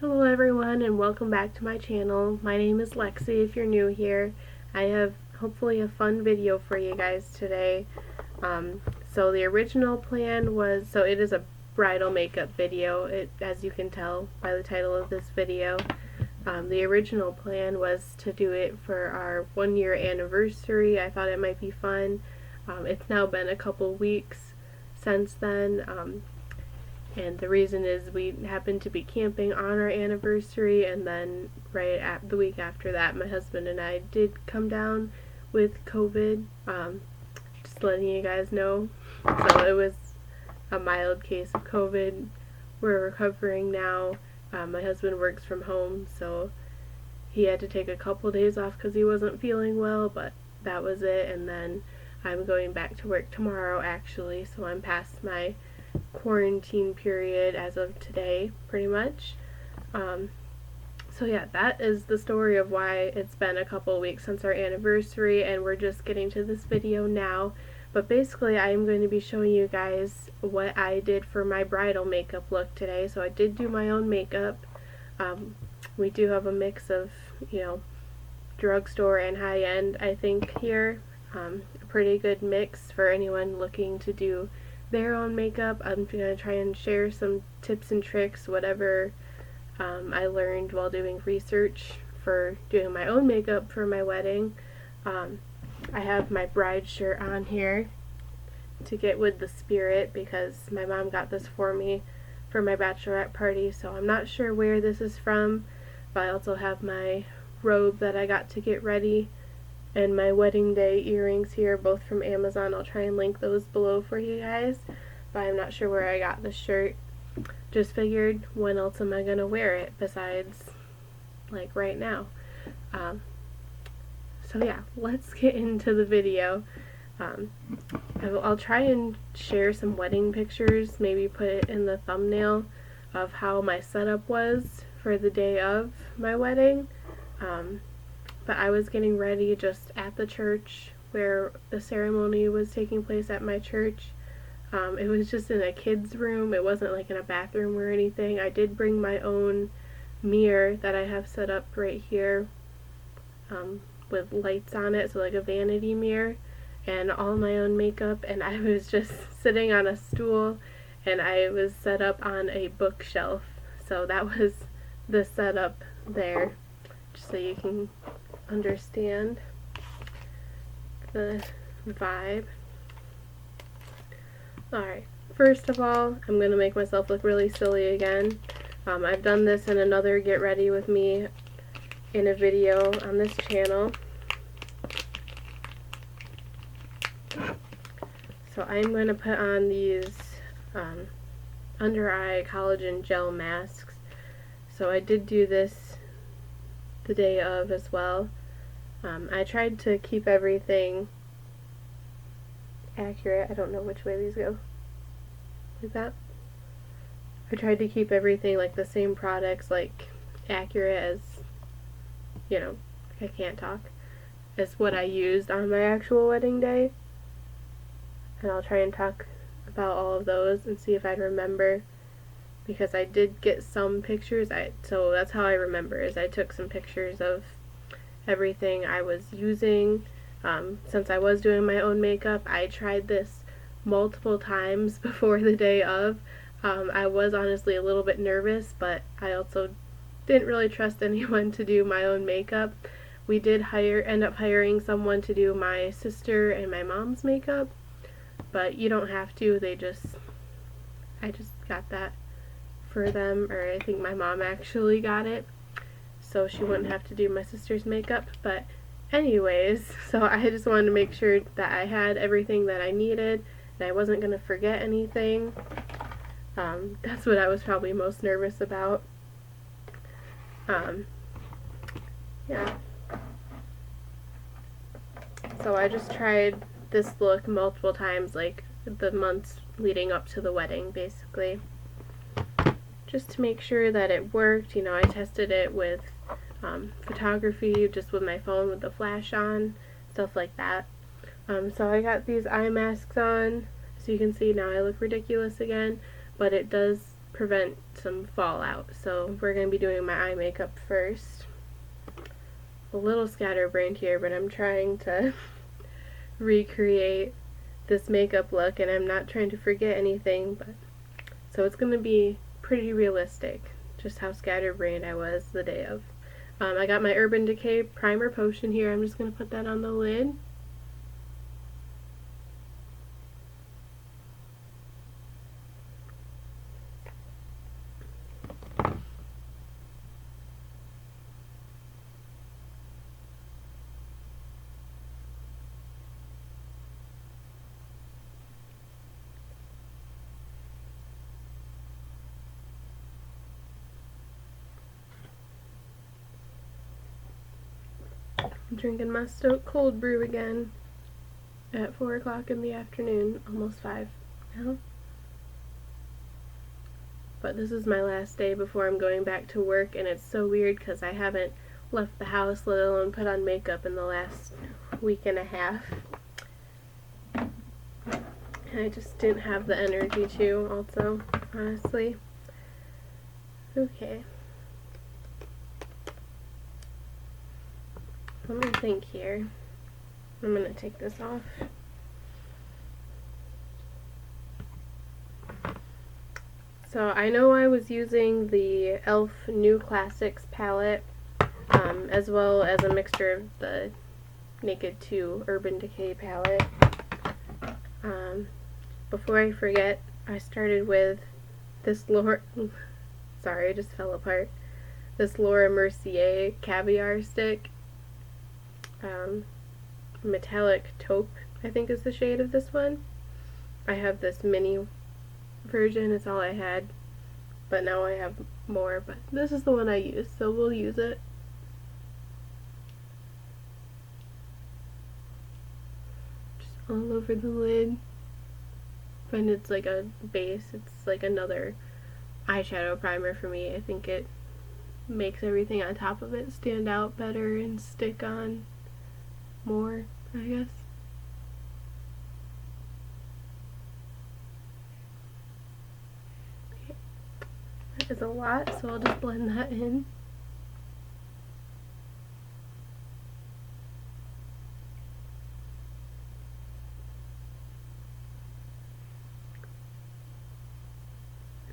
Hello everyone and welcome back to my channel. My name is Lexi if you're new here. I have hopefully a fun video for you guys today. So the original plan was, it is a bridal makeup video, as you can tell by the title of this video. The original plan was to do it for our 1-year anniversary. I thought it might be fun. It's now been a couple weeks since then. And the reason is we happened to be camping on our anniversary, and then right at the week after that, my husband and I did come down with COVID. Just letting you guys know. So it was a mild case of COVID. We're recovering now. My husband works from home, so he had to take a couple days off because he wasn't feeling well, but that was it. And then I'm going back to work tomorrow actually, so I'm past my quarantine period as of today, pretty much. So yeah, that is the story of why it's been a couple weeks since our anniversary, and we're just getting to this video now. But basically, I'm going to be showing you guys what I did for my bridal makeup look today. So I did do my own makeup. We do have a mix of, drugstore and high-end, I think, here. A pretty good mix for anyone looking to do their own makeup. I'm going to try and share some tips and tricks, whatever I learned while doing research for doing my own makeup for my wedding. I have my bride shirt on here to get with the spirit because my mom got this for me for my bachelorette party, so I'm not sure where this is from, but I also have my robe that I got to get ready and my wedding day earrings here, both from Amazon. I'll try and link those below for you guys, but I'm not sure where I got the shirt. Just figured, when else am I gonna wear it besides like right now? So yeah, let's get into the video. I'll try and share some wedding pictures, maybe put it in the thumbnail of how my setup was for the day of my wedding. But I was getting ready just at the church where the ceremony was taking place at my church. It was just in a kid's room. It wasn't like in a bathroom or anything. I did bring my own mirror that I have set up right here with lights on it, so like a vanity mirror, and all my own makeup, and I was just sitting on a stool and I was set up on a bookshelf. So that was the setup there, just so you can understand the vibe. Alright, first of all, I'm going to make myself look really silly again. I've done this in another Get Ready With Me in a video on this channel. So I'm going to put on these under eye collagen gel masks. So I did do this the day of as well. I tried to keep everything accurate. I don't know which way these go. Like that? I tried to keep everything like the same products, like accurate as, I can't talk, as what I used on my actual wedding day. And I'll try and talk about all of those and see if I'd remember, because I did get some pictures. So that's how I remember, is I took some pictures of everything I was using. Since I was doing my own makeup, I tried this multiple times before the day of. I was honestly a little bit nervous, but I also didn't really trust anyone to do my own makeup. We did end up hiring someone to do my sister and my mom's makeup, but you don't have to. I just got that for them, or I think my mom actually got it, so she wouldn't have to do my sister's makeup. But anyways, so I just wanted to make sure that I had everything that I needed and I wasn't going to forget anything. That's what I was probably most nervous about. Yeah. So I just tried this look multiple times, like the months leading up to the wedding, basically, just to make sure that it worked. I tested it with photography, just with my phone with the flash on, stuff like that. So I got these eye masks on, so you can see now I look ridiculous again, but it does prevent some fallout. So we're going to be doing my eye makeup first. A little scatterbrained here, but I'm trying to recreate this makeup look, and I'm not trying to forget anything, but so it's going to be pretty realistic, just how scatterbrained I was the day of. I got my Urban Decay Primer Potion here. I'm just going to put that on the lid. Drinking my Stoke cold brew again at 4 o'clock in the afternoon, almost 5 now. But this is my last day before I'm going back to work, and it's so weird because I haven't left the house, let alone put on makeup, in the last week and a half. And I just didn't have the energy to, also, honestly. Okay. Let me think here. I'm going to take this off. So I know I was using the e.l.f. New Classics palette, as well as a mixture of the Naked 2 Urban Decay palette. Before I forget, I started with this sorry, it just fell apart. This Laura Mercier Caviar stick. Metallic Taupe, I think is the shade of this one. I have this mini version, it's all I had, but now I have more, but this is the one I use, so we'll use it. Just all over the lid. And it's like a base, it's like another eyeshadow primer for me. I think it makes everything on top of it stand out better and stick on more, I guess. Okay. That is a lot, so I'll just blend that in.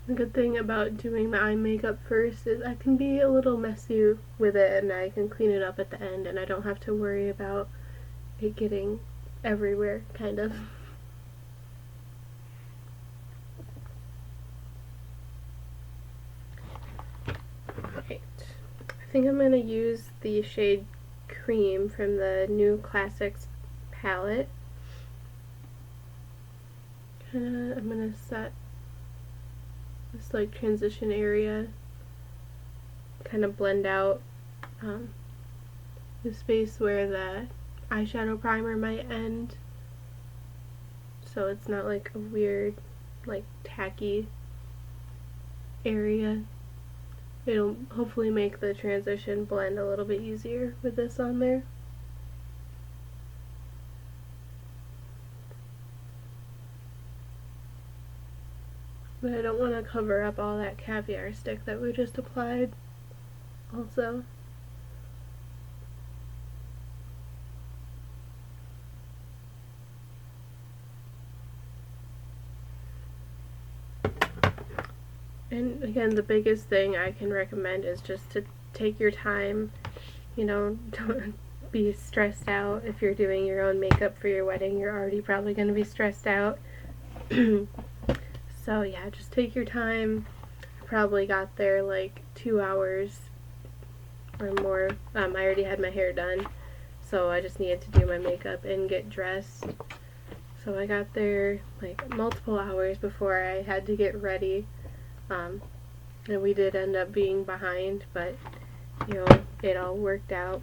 The good thing about doing the eye makeup first is I can be a little messy with it, and I can clean it up at the end, and I don't have to worry about it getting everywhere, kind of. Right. I think I'm going to use the shade Cream from the New Classics palette. I'm going to set this like transition area, kind of blend out the space where the eyeshadow primer might end, so it's not like a weird, like, tacky area. It'll hopefully make the transition blend a little bit easier with this on there. But I don't want to cover up all that Caviar stick that we just applied also. And again, the biggest thing I can recommend is just to take your time. You know, don't be stressed out if you're doing your own makeup for your wedding. You're already probably going to be stressed out. So yeah, just take your time. I probably got there like 2 hours or more. I already had my hair done, so I just needed to do my makeup and get dressed. So I got there like multiple hours before I had to get ready. And we did end up being behind, but you know, it all worked out.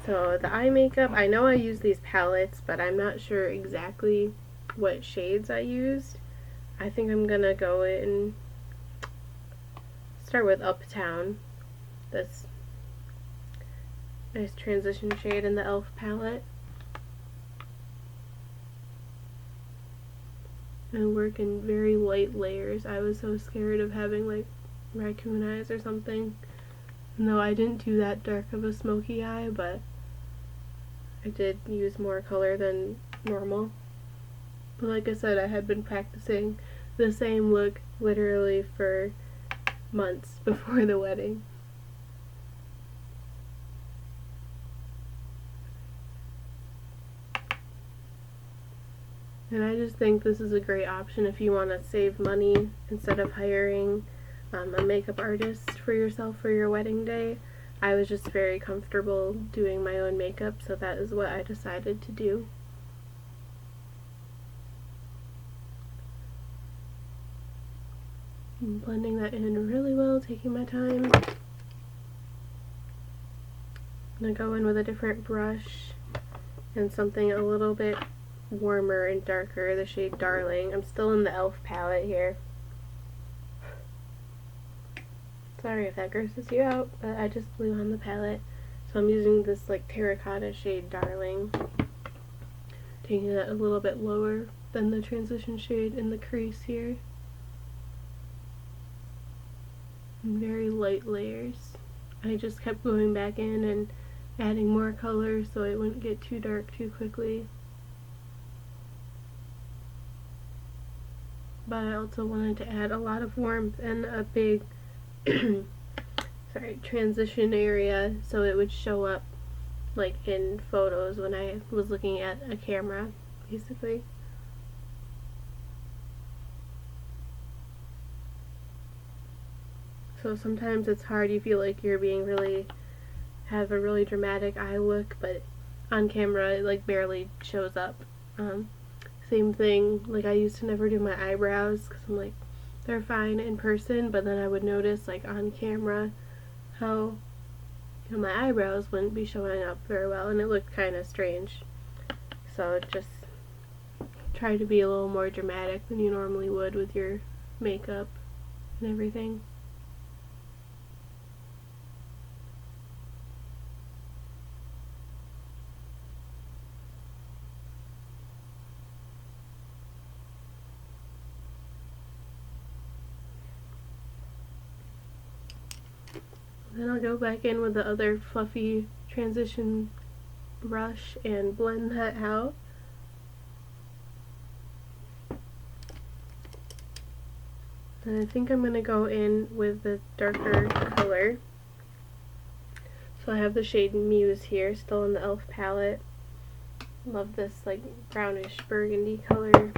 So the eye makeup, I know I use these palettes, but I'm not sure exactly what shades I used. I think I'm gonna go in, start with Uptown, this nice transition shade in the e.l.f. palette. and work in very light layers. I was so scared of having like raccoon eyes or something. No, I didn't do that dark of a smoky eye, but I did use more color than normal. But like I said, I had been practicing the same look literally for months before the wedding. And I just think this is a great option if you want to save money instead of hiring a makeup artist for yourself for your wedding day. I was just very comfortable doing my own makeup, so that is what I decided to do. I'm blending that in really well, taking my time. I'm going to go in with a different brush and something a little bit warmer and darker, the shade Darling. I'm still in the e.l.f. palette here. Sorry if that grosses you out, but I just blew on the palette. So I'm using this like terracotta shade Darling. Taking it a little bit lower than the transition shade in the crease here. And very light layers. I just kept going back in and adding more color so it wouldn't get too dark too quickly. But I also wanted to add a lot of warmth and a big transition area so it would show up like in photos when I was looking at a camera, basically. So sometimes it's hard, you feel like you're being have a really dramatic eye look, but on camera it like barely shows up. Same thing, like I used to never do my eyebrows because I'm like, they're fine in person, but then I would notice like on camera how my eyebrows wouldn't be showing up very well, and it looked kind of strange. So just try to be a little more dramatic than you normally would with your makeup and everything. Then I'll go back in with the other fluffy transition brush and blend that out. And I think I'm going to go in with the darker color. So I have the shade Muse here, still in the e.l.f. palette. Love this like brownish burgundy color.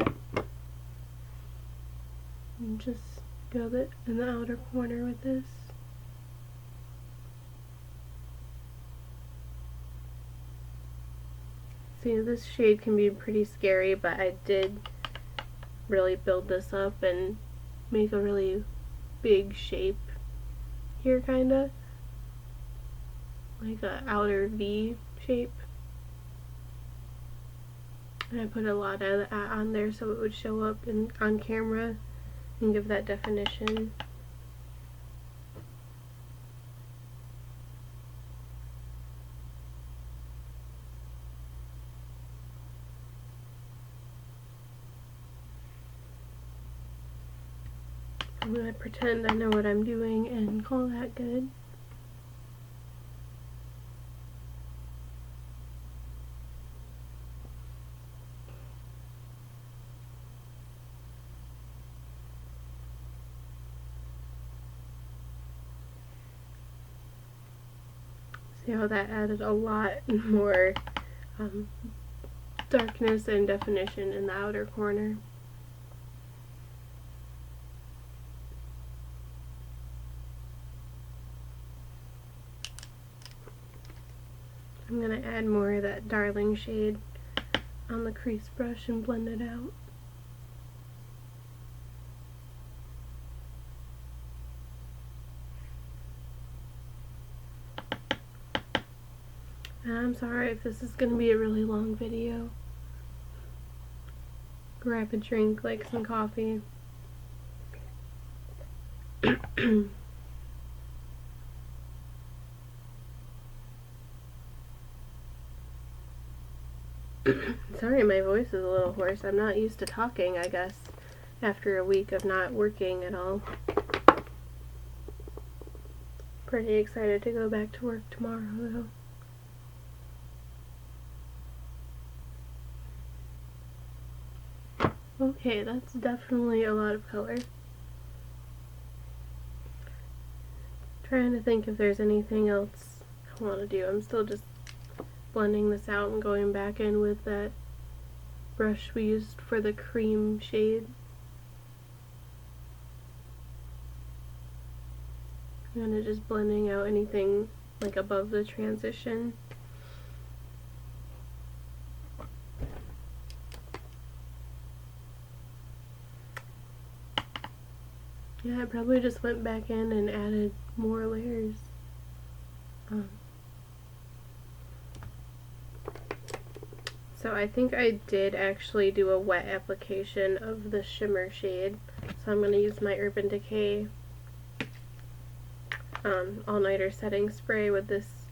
And just go in the outer corner with this. See, this shade can be pretty scary, but I did really build this up and make a really big shape here, kinda like a outer V shape. And I put a lot of that on there so it would show up on camera and give that definition. I'm going to pretend I know what I'm doing and call that good. See how that added a lot more darkness and definition in the outer corner. I'm going to add more of that Darling shade on the crease brush and blend it out. And I'm sorry if this is going to be a really long video. Grab a drink, like some coffee. Sorry, my voice is a little hoarse. I'm not used to talking, I guess. after a week of not working at all. Pretty excited to go back to work tomorrow though. Okay, that's definitely a lot of color. Trying to think if there's anything else I want to do. I'm still just blending this out and going back in with that brush we used for the cream shade. I'm kind of just blending out anything like above the transition. Yeah, I probably just went back in and added more layers. So I think I did actually do a wet application of the shimmer shade. So I'm going to use my Urban Decay all-nighter setting spray with this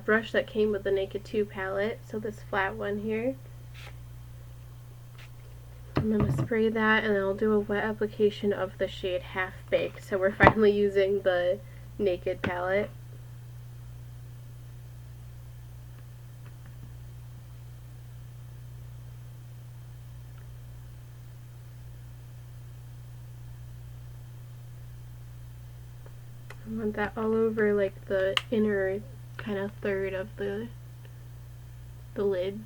brush that came with the Naked 2 palette. So this flat one here. I'm going to spray that, and then I'll do a wet application of the shade Half Baked. So we're finally using the Naked palette. I want that all over like the inner kind of third of the lid.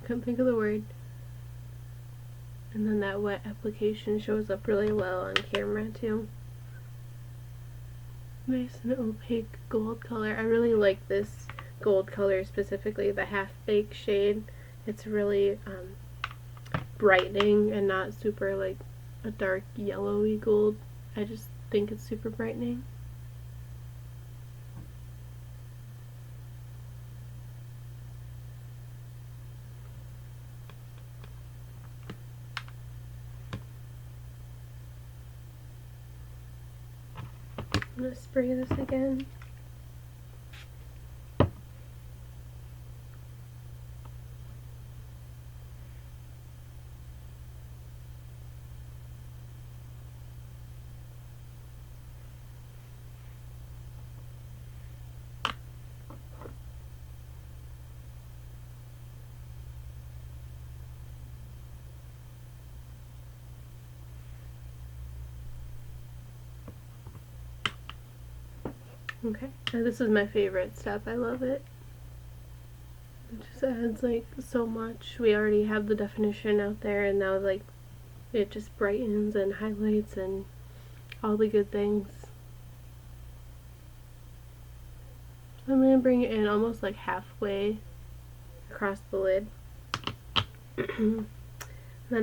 I couldn't think of the word. And then that wet application shows up really well on camera too. Nice and opaque gold color. I really like this gold color, specifically the Half Baked shade. It's really brightening and not super like a dark yellowy gold. I just think it's super brightening. I'm going to spray this again. Okay, now this is my favorite step. I love it. It just adds like so much. We already have the definition out there, and now like it just brightens and highlights and all the good things. So I'm going to bring it in almost like halfway across the lid. Then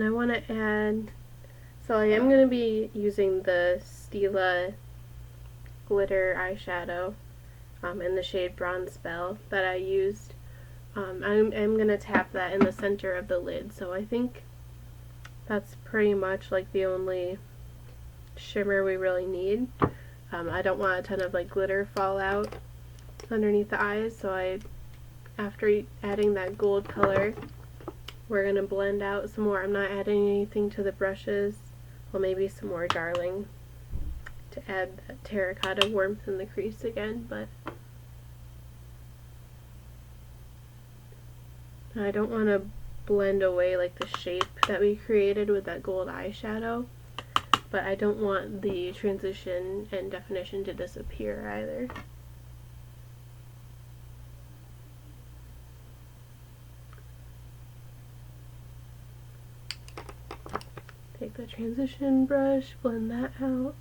I want to add, so I am going to be using the Stila glitter eyeshadow in the shade Bronze Spell that I used. I'm going to tap that in the center of the lid, so I think that's pretty much like the only shimmer we really need. I don't want a ton of like glitter fall out underneath the eyes, so after adding that gold color, we're going to blend out some more. I'm not adding anything to the brushes. Well, maybe some more Darling to add that terracotta warmth in the crease again, but I don't want to blend away like the shape that we created with that gold eyeshadow, but I don't want the transition and definition to disappear either. Take the transition brush, blend that out.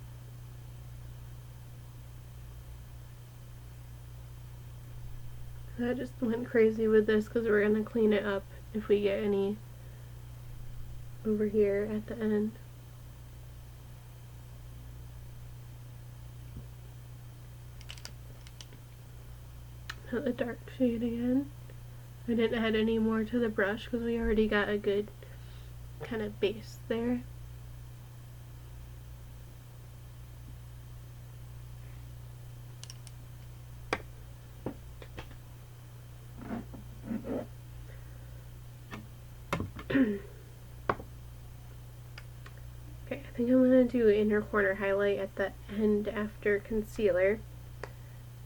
I just went crazy with this because we're going to clean it up if we get any over here at the end. Now the dark shade again. I didn't add any more to the brush because we already got a good kind of base there. think I'm going to do inner corner highlight at the end after concealer,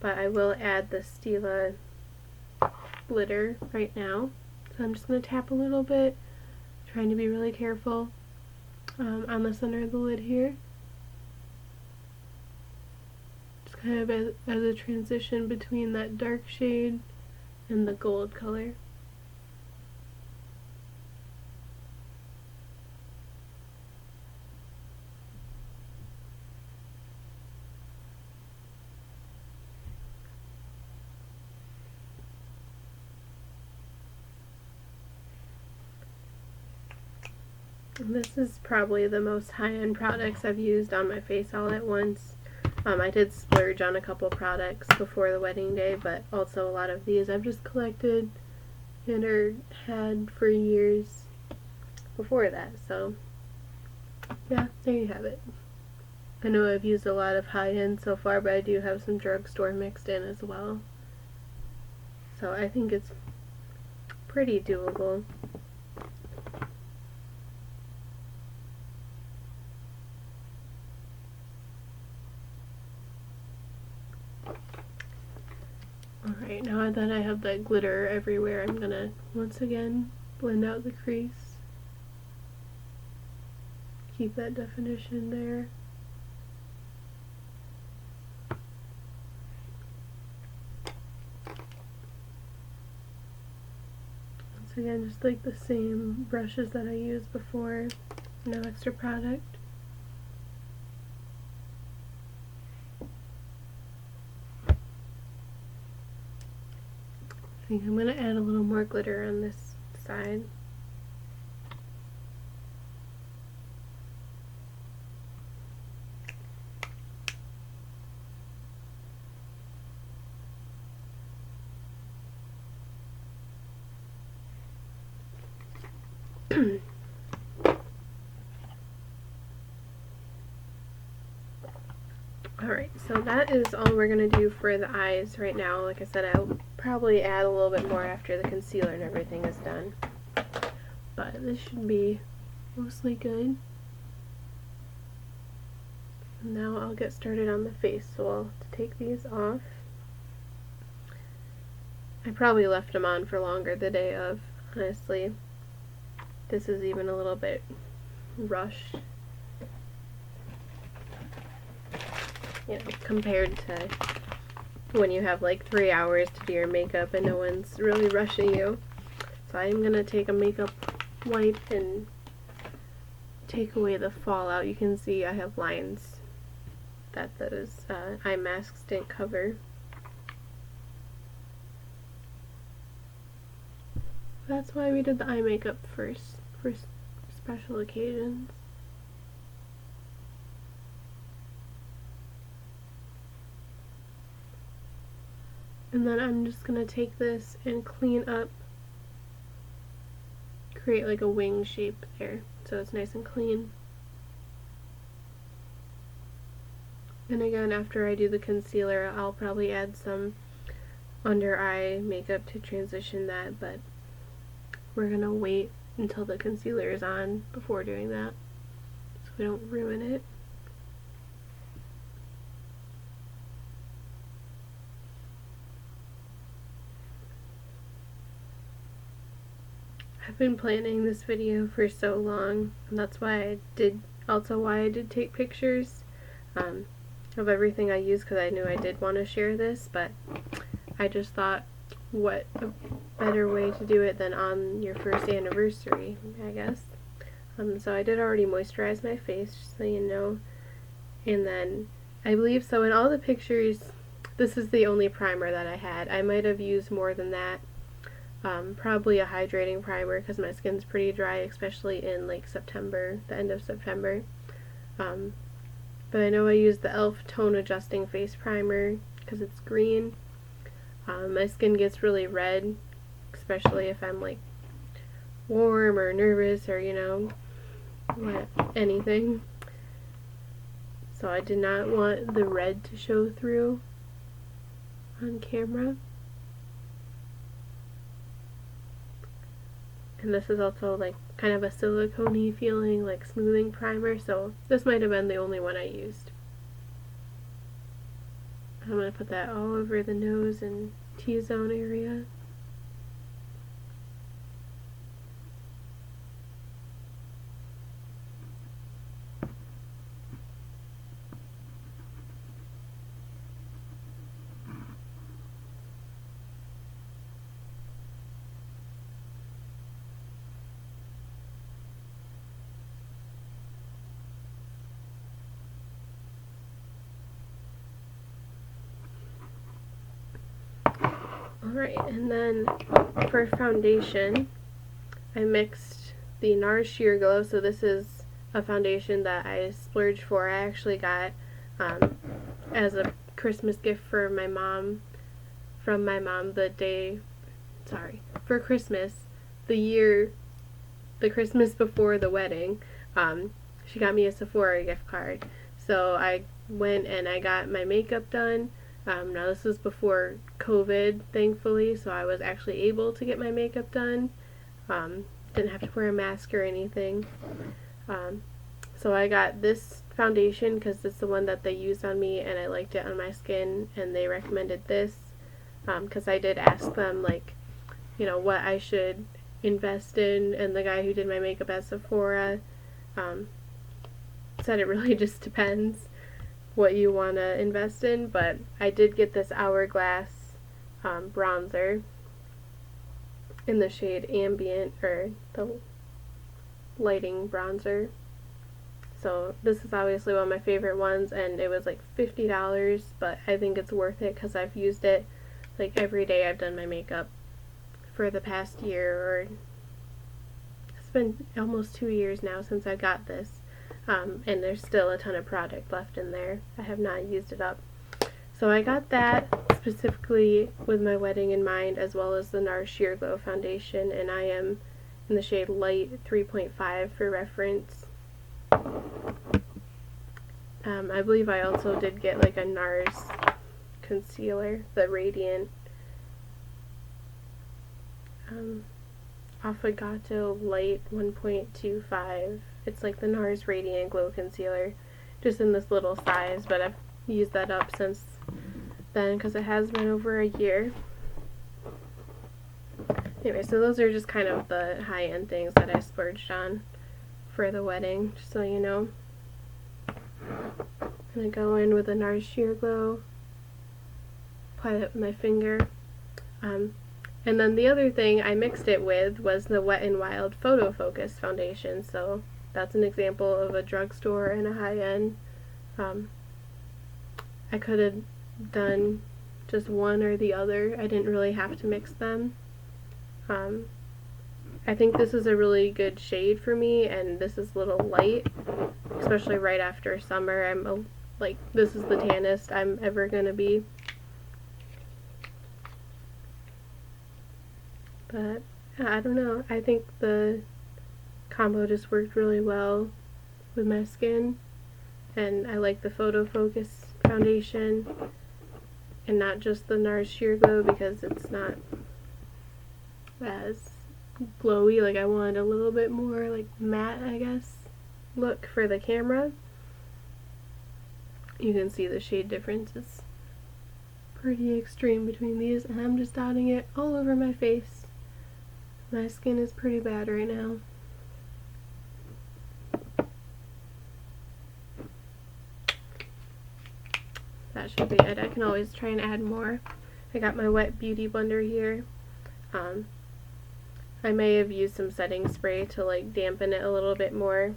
but I will add the Stila glitter right now. So I'm just going to tap a little bit, trying to be really careful on the center of the lid here. Just kind of as a transition between that dark shade and the gold color. This is probably the most high-end products I've used on my face all at once. I did splurge on a couple products before the wedding day, but also a lot of these I've just collected and had for years before that. So yeah, there you have it. I know I've used a lot of high-end so far, but I do have some drugstore mixed in as well. So I think it's pretty doable. Alright, now that I have that glitter everywhere, I'm gonna once again blend out the crease. Keep that definition there. Once again, just like the same brushes that I used before, no extra product. I think I'm going to add a little more glitter on this side. Alright, so that is all we're going to do for the eyes right now. Like I said, I'll probably add a little bit more after the concealer and everything is done. But this should be mostly good. Now I'll get started on the face, so I'll have to take these off. I probably left them on for longer the day of, honestly. This is even a little bit rushed. You know, compared to when you have like 3 hours to do your makeup and no one's really rushing you. So I'm going to take a makeup wipe and take away the fallout. You can see I have lines that those eye masks didn't cover. That's why we did the eye makeup first, for special occasions. And then I'm just going to take this and clean up, create like a wing shape there, so it's nice and clean. And again, after I do the concealer, I'll probably add some under eye makeup to transition that, but we're going to wait until the concealer is on before doing that, so we don't ruin it. I've been planning this video for so long, and that's why I did take pictures of everything I use, because I knew I did want to share this, but I just thought, what a better way to do it than on your first anniversary, I guess. So I did already moisturize my face, just so you know, and then I believe so in all the pictures, this is the only primer that I had. I might have used more than that. Probably a hydrating primer, because my skin's pretty dry, especially in like September, the end of September. But I know I used the e.l.f. Tone Adjusting Face Primer because it's green. My skin gets really red, especially if I'm like warm or nervous or, you know, anything. So I did not want the red to show through on camera. And this is also like kind of a silicone-y feeling, like smoothing primer, so this might have been the only one I used. I'm going to put that all over the nose and T-zone area. Alright, and then for foundation, I mixed the NARS Sheer Glow. So this is a foundation that I splurged for. I actually got as a Christmas gift for my mom, from my mom for Christmas, the Christmas before the wedding. She got me a Sephora gift card. So I went and I got my makeup done. Now this was before COVID, thankfully, so I was actually able to get my makeup done. Didn't have to wear a mask or anything. So I got this foundation because it's the one that they used on me and I liked it on my skin, and they recommended this because I did ask them, like, you know, what I should invest in, and the guy who did my makeup at Sephora said it really just depends what you want to invest in, but I did get this Hourglass bronzer in the shade Ambient, or the lighting bronzer. So this is obviously one of my favorite ones, and it was like $50, but I think it's worth it because I've used it like every day I've done my makeup for the past year, or it's been almost 2 years now since I got this. And there's still a ton of product left in there. I have not used it up. So I got that specifically with my wedding in mind, as well as the NARS Sheer Glow foundation, and I am in the shade Light 3.5 for reference. I believe I also did get like a NARS concealer, the Radiant Affogato Light 1.25. It's like the NARS Radiant Glow Concealer, just in this little size, but I've used that up since then because it has been over a year. Anyway, so those are just kind of the high-end things that I splurged on for the wedding, just so you know. I'm going to go in with a NARS Sheer Glow, apply that with my finger. And then the other thing I mixed it with was the Wet n Wild Photo Focus foundation, so that's an example of a drugstore and a high-end. I could have done just one or the other. I didn't really have to mix them. I think this is a really good shade for me, and this is a little light, especially right after summer. This is the tannest I'm ever gonna be. But I don't know, I think the combo just worked really well with my skin, and I like the Photo Focus foundation and not just the NARS Sheer Glow because it's not as glowy. Like, I wanted a little bit more like matte, I guess, look for the camera. You can see the shade difference is pretty extreme between these, and I'm just dotting it all over my face. My skin is pretty bad right now. That should be it. I can always try and add more. I got my wet beauty blender here. I may have used some setting spray to like dampen it a little bit more.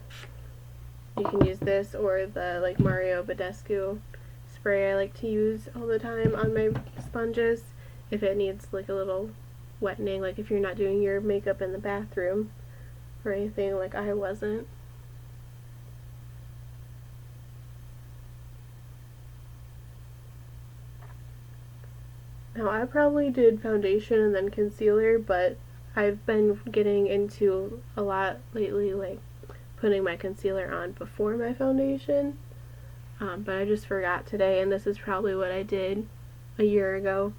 You can use this or the like Mario Badescu spray I like to use all the time on my sponges if it needs like a little wettening, like if you're not doing your makeup in the bathroom or anything, like I wasn't. Now I probably did foundation and then concealer, but I've been getting into a lot lately, like putting my concealer on before my foundation, but I just forgot today, and this is probably what I did a year ago,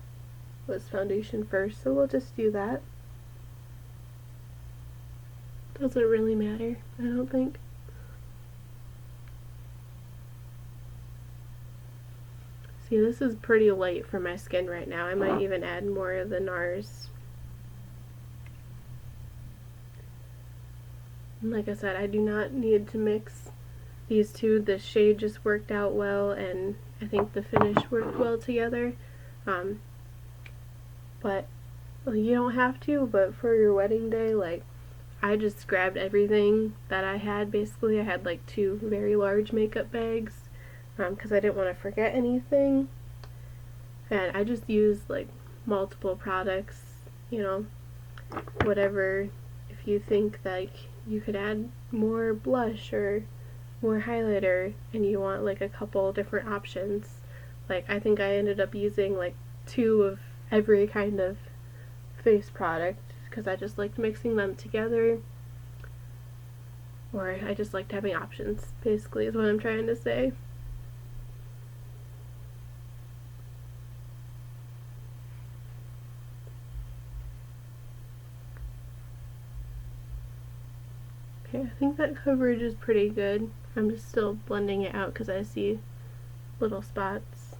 was foundation first, so we'll just do that. Doesn't really matter, I don't think. See, this is pretty light for my skin right now. I might even add more of the NARS. And like I said, I do not need to mix these two. The shade just worked out well, and I think the finish worked well together. But well, you don't have to, but for your wedding day, like, I just grabbed everything that I had. Basically, I had like 2 very large makeup bags because I didn't want to forget anything. And I just used like multiple products, you know, whatever. If you think like you could add more blush or more highlighter and you want like a couple different options, like I think I ended up using like 2 of every kind of face product because I just liked mixing them together, or I just liked having options, basically, is what I'm trying to say. Okay, I think that coverage is pretty good. I'm just still blending it out because I see little spots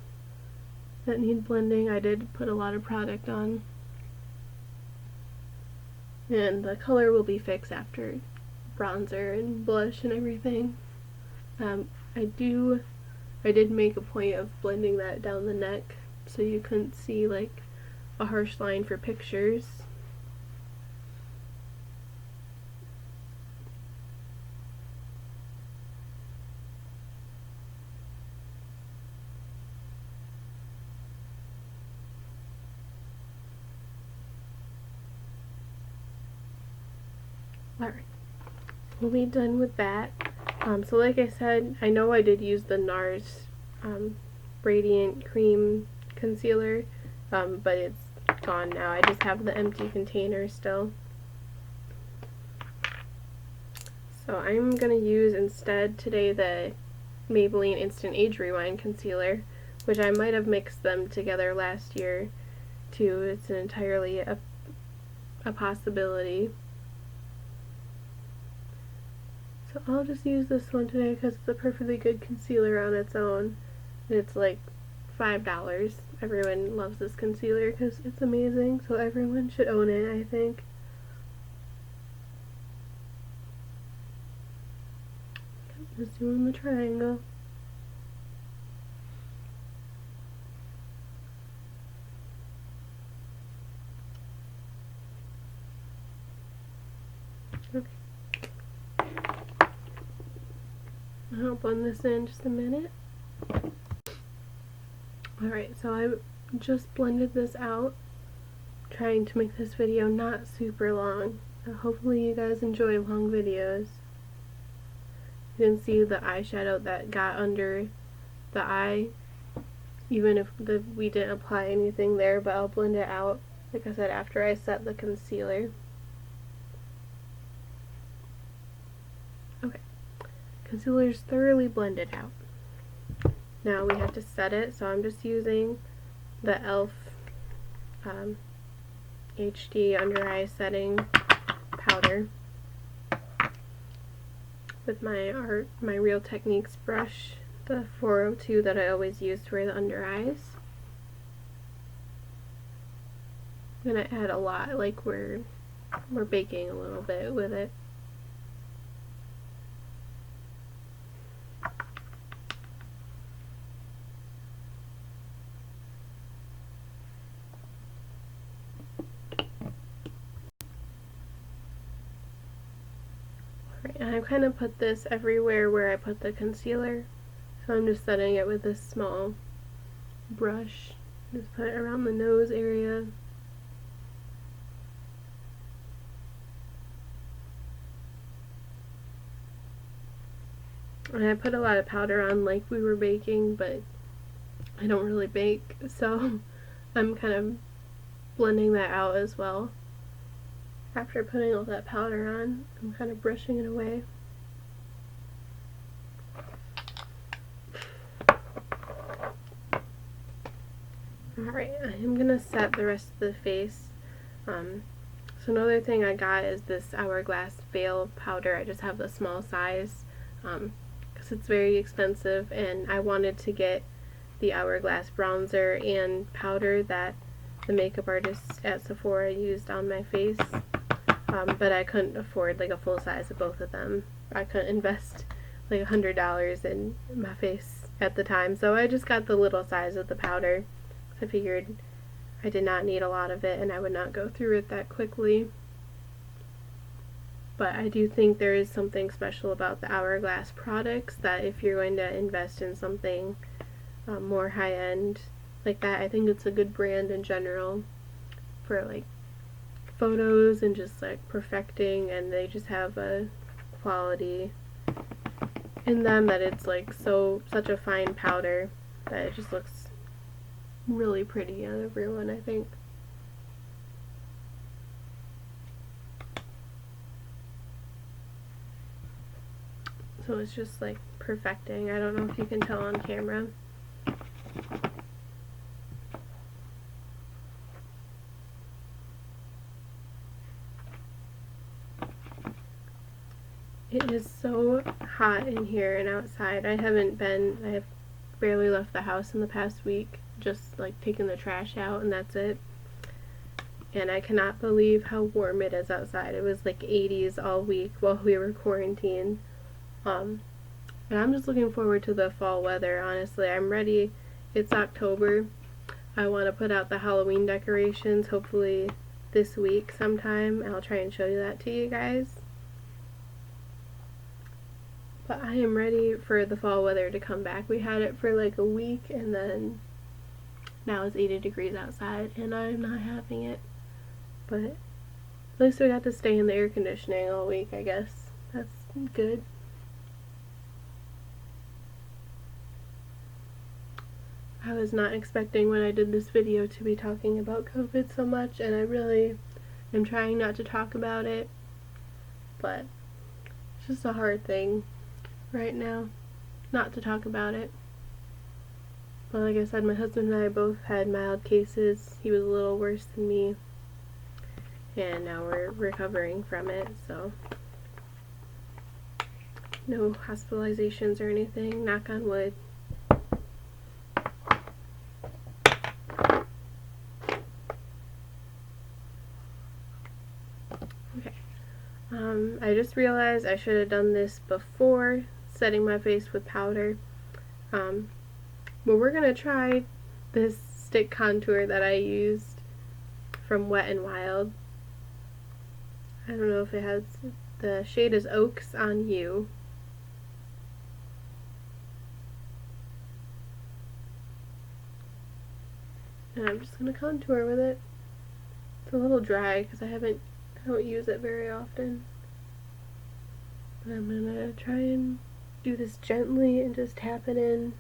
that need blending. I did put a lot of product on. And the color will be fixed after bronzer and blush and everything. I did make a point of blending that down the neck so you couldn't see like a harsh line for pictures. Alright, we'll be done with that. So like I said, I know I did use the NARS Radiant Cream Concealer, but it's gone now. I just have the empty container still. So I'm going to use instead today the Maybelline Instant Age Rewind Concealer, which I might have mixed them together last year too. It's entirely a possibility. So I'll just use this one today because it's a perfectly good concealer on its own. It's like $5. Everyone loves this concealer because it's amazing, so everyone should own it, I think. Just doing the triangle. Okay. I'll blend this in just a minute. Alright, so I just blended this out, trying to make this video not super long. Hopefully you guys enjoy long videos. You can see the eyeshadow that got under the eye, even if we didn't apply anything there, but I'll blend it out, like I said, after I set the concealer. Okay, concealer's thoroughly blended out. Now we have to set it, so I'm just using the e.l.f. HD Under Eye Setting Powder with my Real Techniques brush, the 402 that I always use for the under eyes. I'm gonna add a lot, like we're baking a little bit with it. And I've kind of put this everywhere where I put the concealer, so I'm just setting it with this small brush. Just put it around the nose area. And I put a lot of powder on like we were baking, but I don't really bake, so I'm kind of blending that out as well. After putting all that powder on, I'm kind of brushing it away. Alright, I'm going to set the rest of the face. So So another thing I got is this Hourglass Veil powder. I just have the small size because it's very expensive, and I wanted to get the Hourglass Bronzer and powder that the makeup artist at Sephora used on my face, but I couldn't afford like a full size of both of them. I couldn't invest like $100 in my face at the time, so I just got the little size of the powder. I figured I did not need a lot of it and I would not go through it that quickly. But I do think there is something special about the Hourglass products, that if you're going to invest in something more high-end like that, I think it's a good brand in general for like photos and just like perfecting, and they just have a quality in them that it's like such a fine powder that it just looks really pretty on everyone, I think. So it's just like perfecting. I don't know if you can tell on camera. It is so hot in here and outside. I have barely left the house in the past week, just like taking the trash out and that's it. And I cannot believe how warm it is outside. It was like 80s all week while we were quarantined. And I'm just looking forward to the fall weather, honestly. I'm ready. It's October. I want to put out the Halloween decorations, hopefully this week sometime. I'll try and show you that to you guys. But I am ready for the fall weather to come back. We had it for like a week, and then now it's 80 degrees outside, and I'm not having it. But at least we got to stay in the air conditioning all week, I guess. That's good. I was not expecting when I did this video to be talking about COVID so much, and I really am trying not to talk about it, but it's just a hard thing right now not to talk about it. But like I said, my husband and I both had mild cases. He was a little worse than me, and now we're recovering from it, so no hospitalizations or anything, knock on wood. I just realized I should have done this before setting my face with powder. But we're going to try this stick contour that I used from Wet n Wild. I don't know if it has, the shade is Oaks on You. And I'm just going to contour with it. It's a little dry because I don't use it very often. But I'm gonna try and do this gently and just tap it in.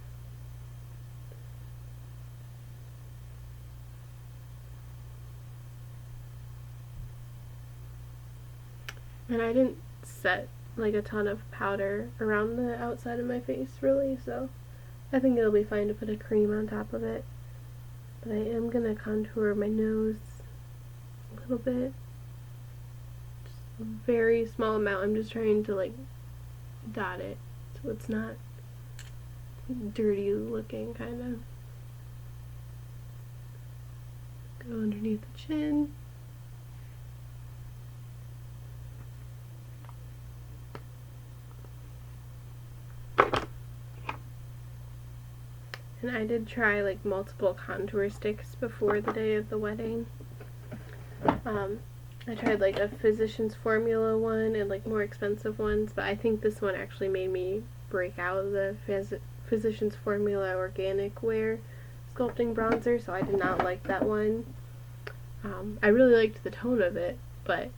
And I didn't set like a ton of powder around the outside of my face really, so I think it'll be fine to put a cream on top of it. But I am gonna contour my nose a little bit. A very small amount. I'm just trying to like dot it so it's not dirty looking, kind of. Go underneath the chin. And I did try like multiple contour sticks before the day of the wedding. I tried like a Physicians Formula one and like more expensive ones, but I think this one actually made me break out of the Physicians Formula Organic Wear Sculpting Bronzer, so I did not like that one. I really liked the tone of it, but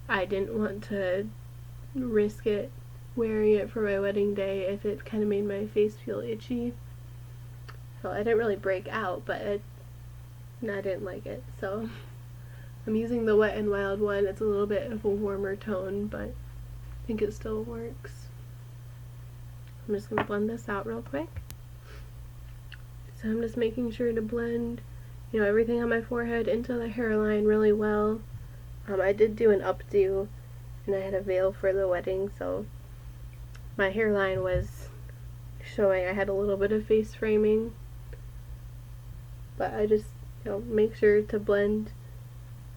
I didn't want to risk it wearing it for my wedding day if it kind of made my face feel itchy. So I didn't really break out, but I didn't like it, so I'm using the Wet n Wild one. It's a little bit of a warmer tone, but I think it still works. I'm just going to blend this out real quick. So I'm just making sure to blend, everything on my forehead into the hairline really well. I did do an updo, and I had a veil for the wedding, so my hairline was showing I had a little bit of face framing. But I just, make sure to blend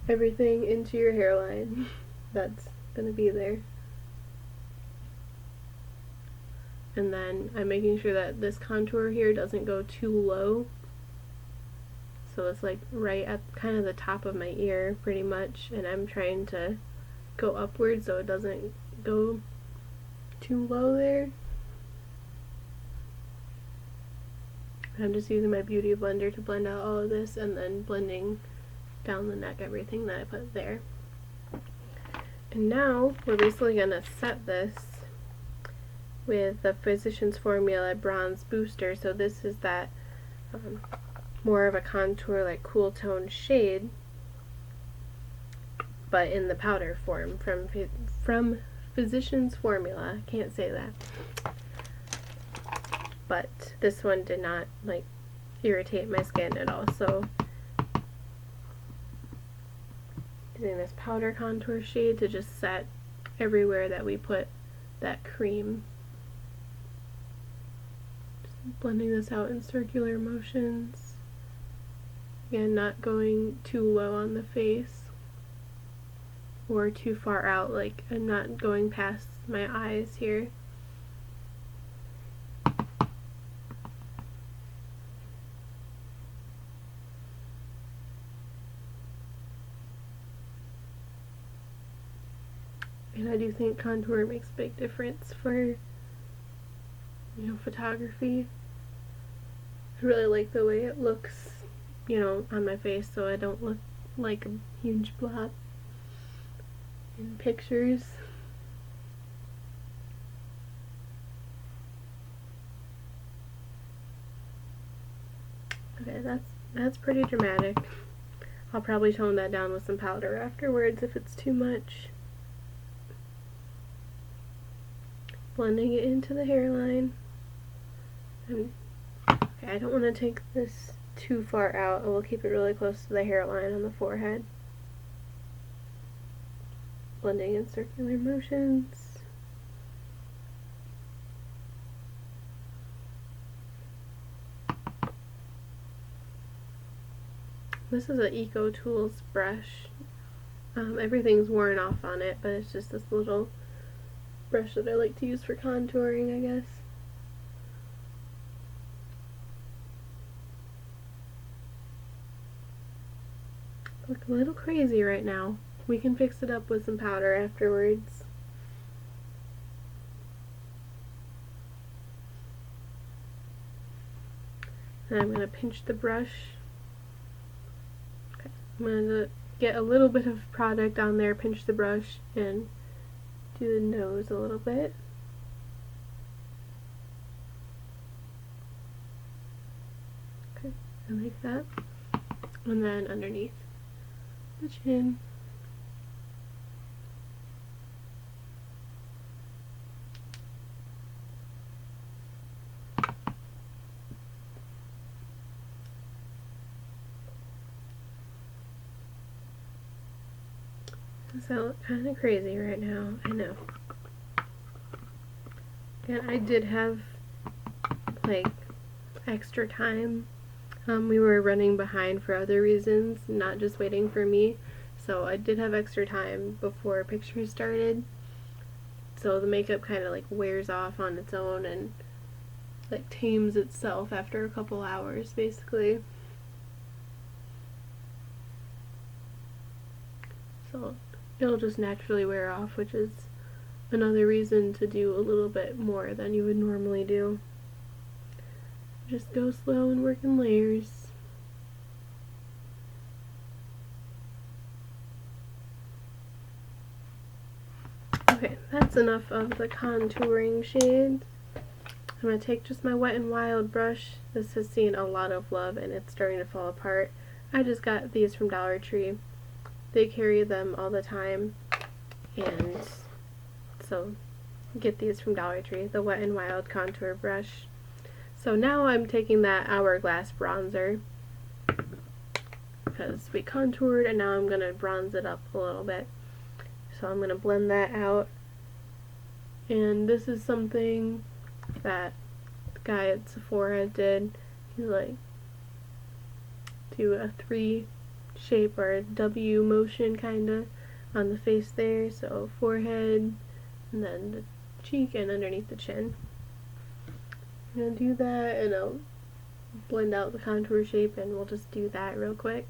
everything into your hairline that's gonna be there. And then I'm making sure that this contour here doesn't go too low. So it's like right at kind of the top of my ear pretty much, and I'm trying to go upward so it doesn't go too low there. I'm just using my beauty blender to blend out all of this, and then blending down the neck everything that I put there. And now we're basically going to set this with the Physicians Formula Bronze Booster. So this is that more of a contour, like cool tone shade, but in the powder form from Physicians Formula. I can't say that. But this one did not like irritate my skin at all. So using this powder contour shade to just set everywhere that we put that cream. Just blending this out in circular motions. Again, not going too low on the face or too far out, like I'm not going past my eyes here. And I do think contour makes a big difference for, photography. I really like the way it looks, on my face, so I don't look like a huge blob in pictures. Okay, that's pretty dramatic. I'll probably tone that down with some powder afterwards if it's too much. Blending it into the hairline. And, okay, I don't want to take this too far out. I will keep it really close to the hairline on the forehead. Blending in circular motions. This is an Eco Tools brush. Everything's worn off on it, but it's just this little brush that I like to use for contouring, I guess. Look a little crazy right now. We can fix it up with some powder afterwards. And I'm going to pinch the brush. Okay. I'm going to get a little bit of product on there, pinch the brush, and do the nose a little bit. Okay, I like that. And then underneath the chin. This look kind of crazy right now, I know. And I did have like extra time. We were running behind for other reasons, not just waiting for me. So I did have extra time before pictures started. So the makeup kind of like wears off on its own and like tames itself after a couple hours, basically. So it'll just naturally wear off, which is another reason to do a little bit more than you would normally do. Just go slow and work in layers. Okay, that's enough of the contouring shades. I'm going to take just my Wet n Wild brush. This has seen a lot of love and it's starting to fall apart. I just got these from Dollar Tree. They carry them all the time, and so get these from Dollar Tree, the Wet n Wild contour brush. So now I'm taking that Hourglass Bronzer, because we contoured and now I'm going to bronze it up a little bit. So I'm going to blend that out. And this is something that the guy at Sephora did. He's like, do a 3 shape or a W motion kinda on the face there. So forehead, and then the cheek, and underneath the chin. I'm going to do that, and I'll blend out the contour shape, and we'll just do that real quick.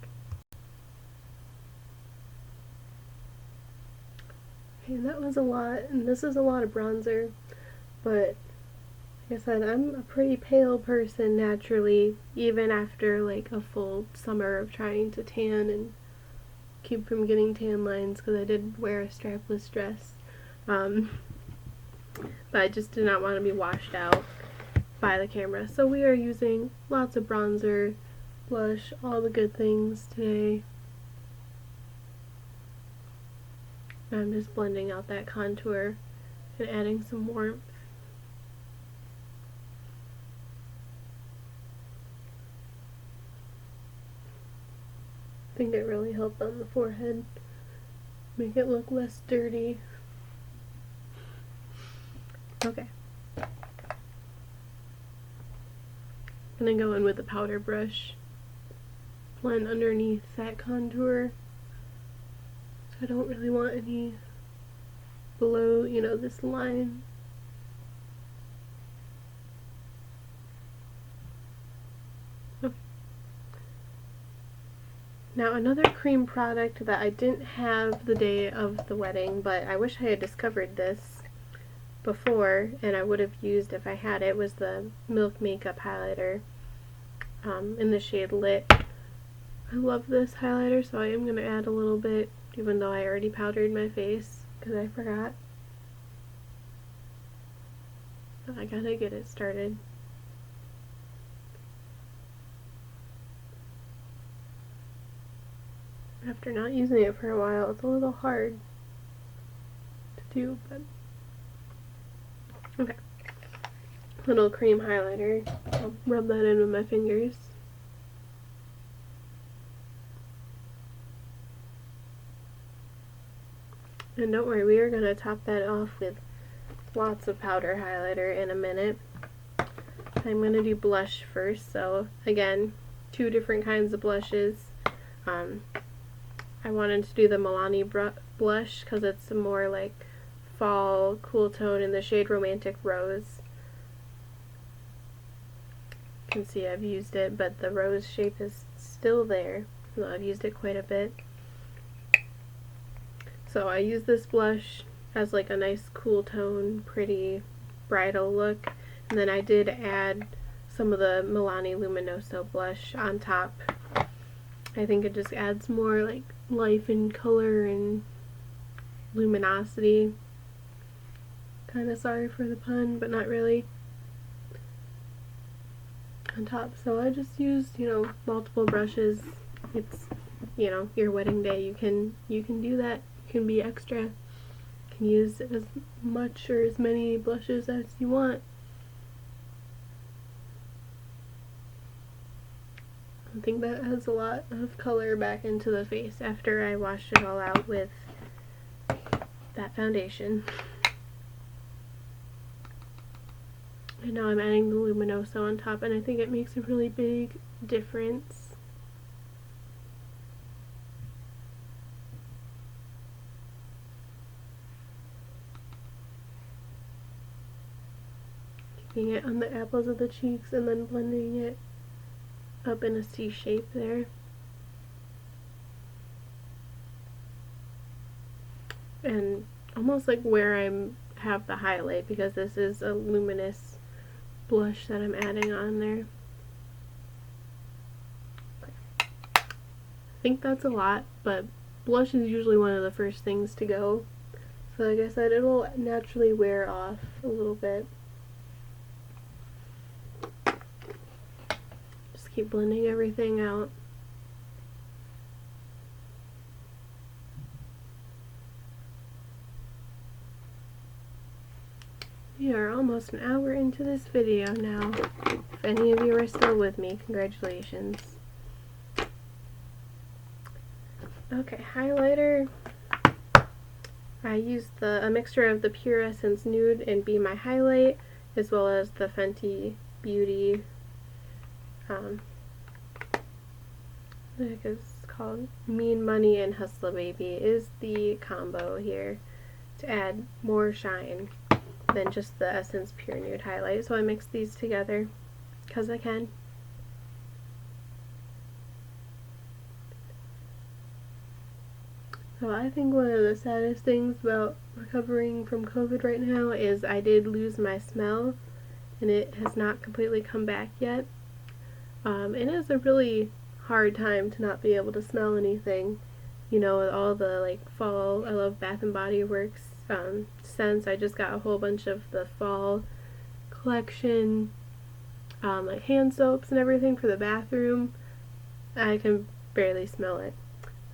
Okay, that was a lot, and this is a lot of bronzer, but like I said, I'm a pretty pale person naturally, even after like a full summer of trying to tan and keep from getting tan lines, because I did wear a strapless dress, but I just did not want to be washed out by the camera. So we are using lots of bronzer, blush, all the good things today. I'm just blending out that contour and adding some warmth. I think it really helped on the forehead, make it look less dirty. Okay. I'm gonna go in with a powder brush, blend underneath that contour. So I don't really want any below, you know, this line. Okay. Now another cream product that I didn't have the day of the wedding, but I wish I had discovered this before and I would have used if I had it, was the Milk Makeup highlighter in the shade Lit. I love this highlighter, so I am going to add a little bit, even though I already powdered my face because I forgot. But I gotta get it started. After not using it for a while, it's a little hard to do, but okay. Little cream highlighter. I'll rub that in with my fingers. And don't worry, we are going to top that off with lots of powder highlighter in a minute. I'm going to do blush first, so again, 2 different kinds of blushes. I wanted to do the Milani blush because it's a more like fall cool tone in the shade Romantic Rose. You can see I've used it, but the rose shape is still there. I've used it quite a bit. So I use this blush as like a nice cool tone, pretty bridal look. And then I did add some of the Milani Luminoso blush on top. I think it just adds more like life and color and luminosity. Kind of sorry for the pun, but not really. On top. So I just used, you know, multiple brushes. It's, you know, your wedding day. You can do that. You can be extra. You can use as much or as many blushes as you want. I think that has a lot of color back into the face after I washed it all out with that foundation. And now I'm adding the Luminoso on top, and I think it makes a really big difference. Keeping it on the apples of the cheeks and then blending it up in a C shape there. And almost like where I have the highlight, because this is a luminous blush that I'm adding on there. Okay. I think that's a lot, but blush is usually one of the first things to go. So like I said, it will naturally wear off a little bit. Just keep blending everything out. We are almost an hour into this video now. If any of you are still with me, congratulations. Okay, highlighter. I used a mixture of the Pure Essence Nude and Be My Highlight, as well as the Fenty Beauty, I think it's called Mean Money and Hustla Baby is the combo here to add more shine than just the Essence Pure Nude highlight. So I mixed these together because I can. So I think one of the saddest things about recovering from COVID right now is I did lose my smell, and it has not completely come back yet. And it's a really hard time to not be able to smell anything. You know, with all the like fall, I love Bath and Body Works scents. I just got a whole bunch of the fall collection, like hand soaps and everything for the bathroom. I can barely smell it.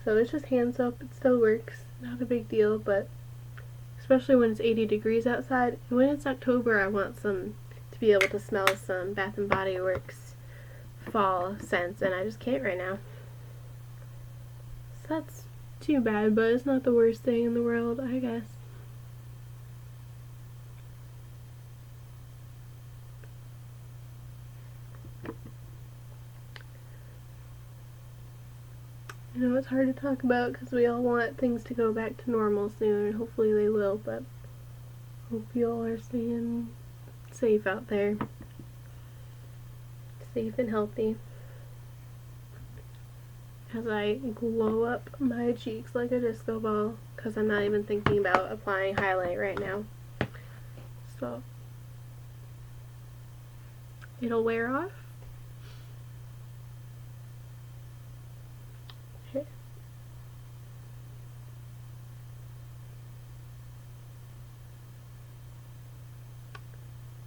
So it's just hand soap, it still works, not a big deal, but especially when it's 80 degrees outside. And when it's October, I want to be able to smell some Bath and Body Works fall scents, and I just can't right now. So that's too bad, but it's not the worst thing in the world, I guess. I know it's hard to talk about because we all want things to go back to normal soon, and hopefully they will, but hope you all are staying safe out there. Safe and healthy. As I glow up my cheeks like a disco ball, because I'm not even thinking about applying highlight right now. So, it'll wear off. Okay.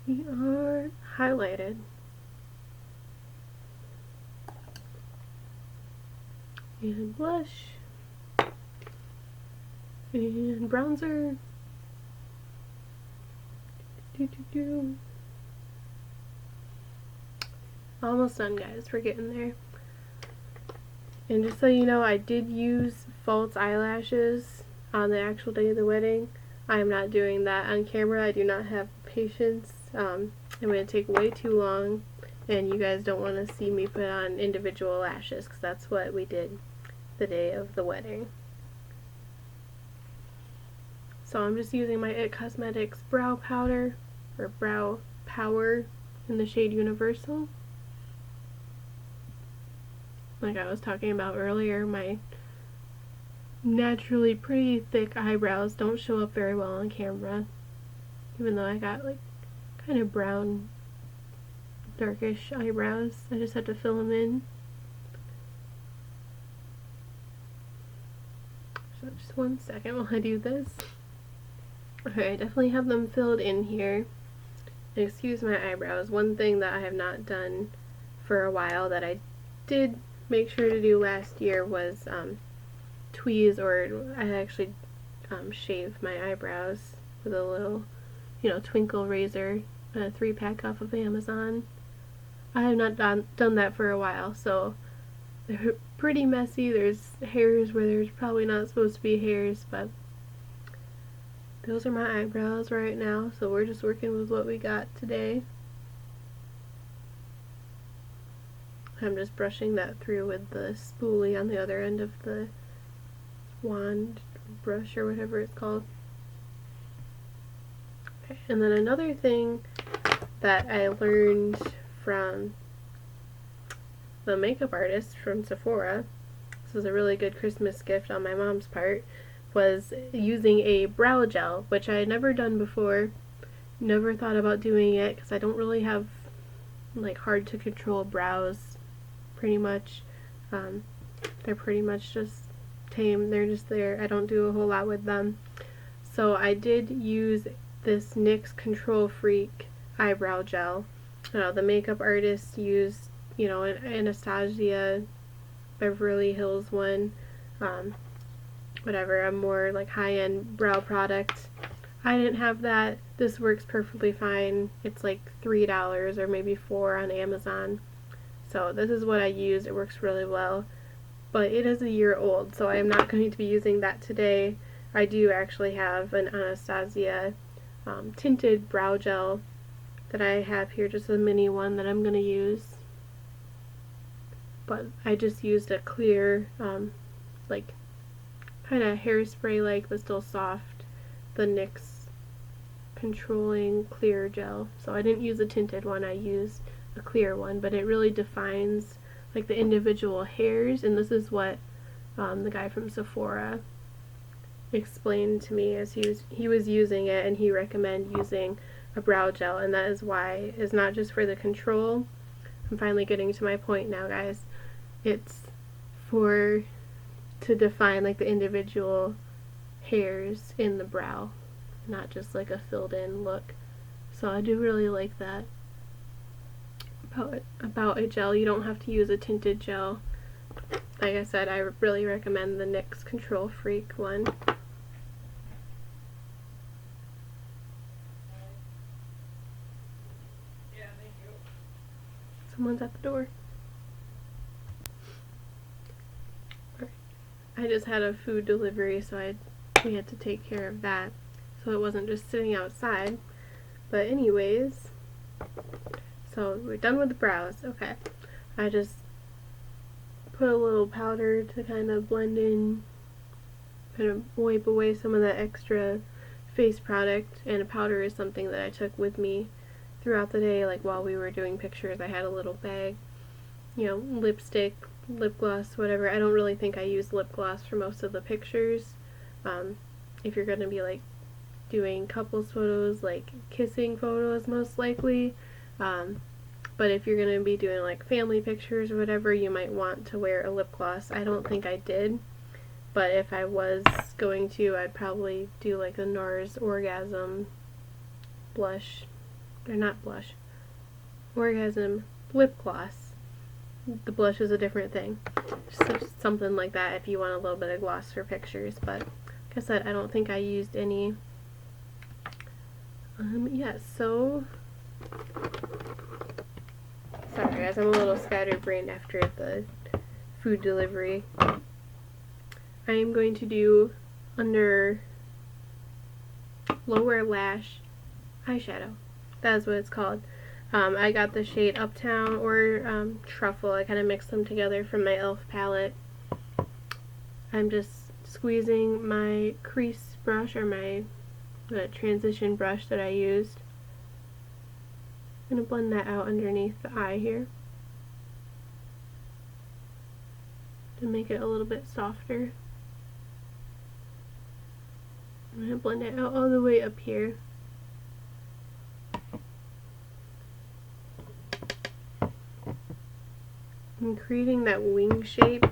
We are highlighted. And blush. And bronzer. Almost done, guys. We're getting there. And just so you know, I did use false eyelashes on the actual day of the wedding. I am not doing that on camera. I do not have patience. I'm going to take way too long, and you guys don't want to see me put on individual lashes, because that's what we did the day of the wedding. So I'm just using my IT Cosmetics brow powder, or brow power, in the shade Universal. Like I was talking about earlier, my naturally pretty thick eyebrows don't show up very well on camera, even though I got like kind of brown, darkish eyebrows. I just have to fill them in. So just 1 second while I do this. Okay, I definitely have them filled in here. And excuse my eyebrows. One thing that I have not done for a while that I did make sure to do last year was tweeze, or I actually shave my eyebrows with a little, twinkle razor, a 3-pack off of Amazon. I have not done that for a while, so they're pretty messy. There's hairs where there's probably not supposed to be hairs, but those are my eyebrows right now, so we're just working with what we got today. I'm just brushing that through with the spoolie on the other end of the wand brush, or whatever it's called. Okay, and then another thing that I learned from the makeup artist from Sephora, this was a really good Christmas gift on my mom's part, was using a brow gel, which I had never done before. Never thought about doing it because I don't really have like hard to control brows, pretty much. They're pretty much just tame. They're just there. I don't do a whole lot with them. So I did use this NYX Control Freak eyebrow gel. The makeup artist used, an Anastasia Beverly Hills one, whatever, a more like high-end brow product. I didn't have that. This works perfectly fine. It's like $3 or maybe $4 on Amazon. So this is what I use. It works really well. but it is a year old, so I am not going to be using that today. I do actually have an Anastasia tinted brow gel that I have here, just a mini one that I'm going to use. But I just used a clear, like, kind of hairspray-like, but still soft, the NYX Controlling Clear Gel. So I didn't use a tinted one, I used a clear one, but it really defines, like, the individual hairs, and this is what the guy from Sephora explained to me as he was using it, and he recommended using a brow gel, and that is why it's not just for the control. I'm finally getting to my point now, guys. It's to define, like, the individual hairs in the brow, not just like a filled in look. So I do really like that about a gel. You don't have to use a tinted gel. Like I said, I really recommend the NYX Control Freak one. Yeah, thank you. Someone's at the door. I just had a food delivery, so we had to take care of that, so it wasn't just sitting outside. But anyways, so we're done with the brows. Okay, I just put a little powder to kind of blend in, kind of wipe away some of that extra face product, and a powder is something that I took with me throughout the day. Like while we were doing pictures, I had a little bag, you know, lipstick, lip gloss, whatever. I don't really think I used lip gloss for most of the pictures. If you're going to be like doing couples photos, like kissing photos most likely, but if you're going to be doing like family pictures or whatever, you might want to wear a lip gloss. I don't think I did, but if I was going to, I'd probably do like a NARS Orgasm blush, or not blush, Orgasm lip gloss. The blush is a different thing. Just something like that if you want a little bit of gloss for pictures. But like I said, I don't think I used any. Yeah, so sorry guys, I'm a little scatterbrained after the food delivery. I am going to do under lower lash eyeshadow. That's what it's called. I got the shade Uptown or Truffle. I kind of mixed them together from my e.l.f. palette. I'm just squeezing my crease brush, or my transition brush that I used. I'm going to blend that out underneath the eye here to make it a little bit softer. I'm going to blend it out all the way up here. I'm creating that wing shape.